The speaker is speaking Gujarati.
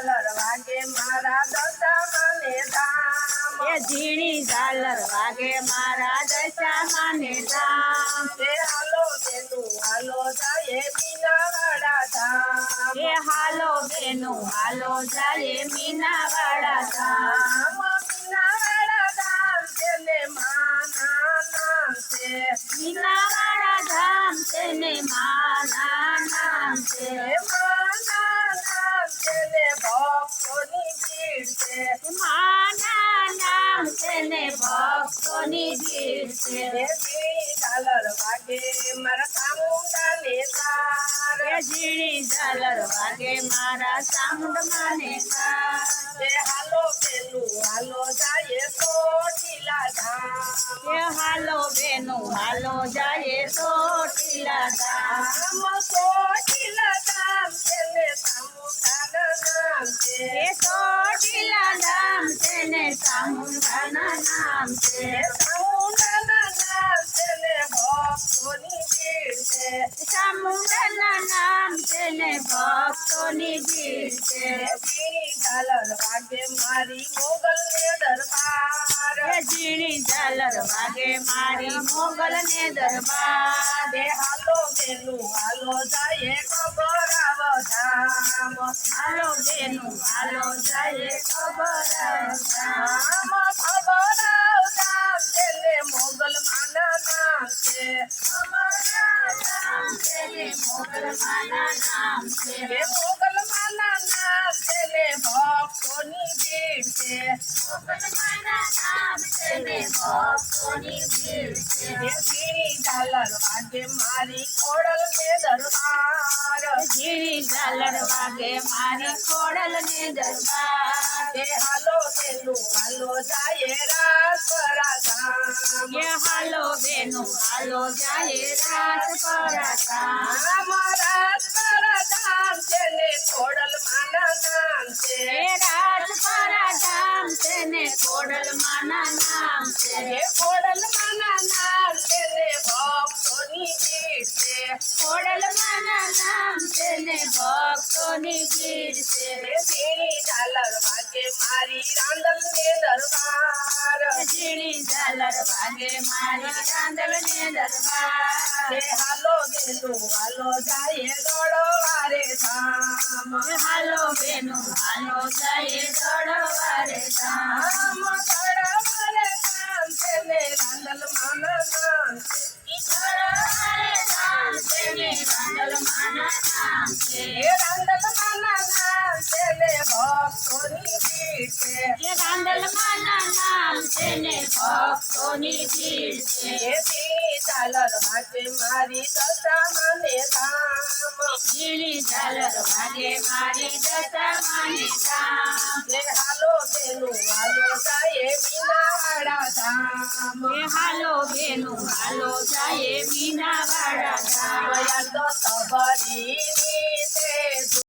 ઝાલર વાગે મારા દશામાને ધામ એ ઝીણી ઝાલર વાગે મારા દશામાને ધામ તે હાલો બેનું હાલો જાય મીનાવાડા ધામ એ હાલો બેનું હાલો જાય મીનાવાડા ધામ મીનાવાડા ધામ તેને માના નામ છે મીનાવાડા ધામ તેને માના નામ છે માના નામ તેને ભક્તોની ભીડ છે માના નામ તેને ભક્તોની ભીડ છે ઝાલર વાગે મારા ચામુંડાને તાર એ ઝીણી ઝાલર વાગે મારા ચામુંડમાને તાર તે હાલો બેનું હાલો જાય ચોટીલા ધામ એ હાલો બેનું હાલો જાય ચોટીલા ધામ ચોટીલા ધામ તેને ચામુંડાના નામ છે એ ચોટીલા ધામ તેને ચામુંડાના નામ છે ચામુંડાના નામ તેને ભક્તોની ભીડ છે ચામુંડાના નામ તેને ભક્તોની ભીડ છે ઝાલર વાગે મારી મોગલ ને દરબાર એ ઝીણી ઝાલર વાગે મારી મોગલ ને દરબાર તે હાલો બેનું હાલો જાય ખબરાવ ધામ હાલો બેનું હાલો જાય ખબર ધામ ખબરાવ ધામ તેને મોગલ માના નામ છે તેને મોગલ માના નામ છે તે મોગલ માના નામ તેને ભક્તોની ભીડ છે મોગલ માના નામ તેને ભક્તોની ભીડ છે ઝાલર વાગે મારી ખોડલ ને દરબાર ઝીણી ઝાલર વાગે મારી ખોડલ ને દરબાર તે હાલો બેનું હાલો જાય રાજપરા ધામ એ હાલો બેનું હાલો જાય રાજપરા ધામ રાજપરા ધામ તેને ખોડલ માના નામ છે એ રાજપરા ધામ તેને ખોડલ માના નામ છે ખોડલ માના નામ તેને ભક્તોની ભીડ છે ખોડલ માના નામ તેને ભક્તોની ભીડ છે ઝાલર વાગે મારી રાંદલ ને દરબાર ઝીણી ઝાલર વાગે મારી રાંદલ ને દરબાર તે હાલો બેનું હાલો જાય દોડવારે ધામ હાલો બેનું હાલો જાય દોડવારે ધામ દોડવારે ધામ તેને રાંદલ માના નામ દોડવારે ધામ તેને રાંદલ માના નામ છે રાંદલ માના નામ તેને ભક્તોની ભીડ છે એ રાંદલ માના નામ તેને ભક્તોની ભીડ છે ઝાલર વાગે મારી દશામાને ધામ ઝીણી ઝાલર વાગે મારી દશામાને ધામ તે હાલો બેનું હાલો જાય મીનાવાડા ધામ એ હાલો બેનું હાલો જાય મીનાવાડા ધામ યાદ તો ખબરી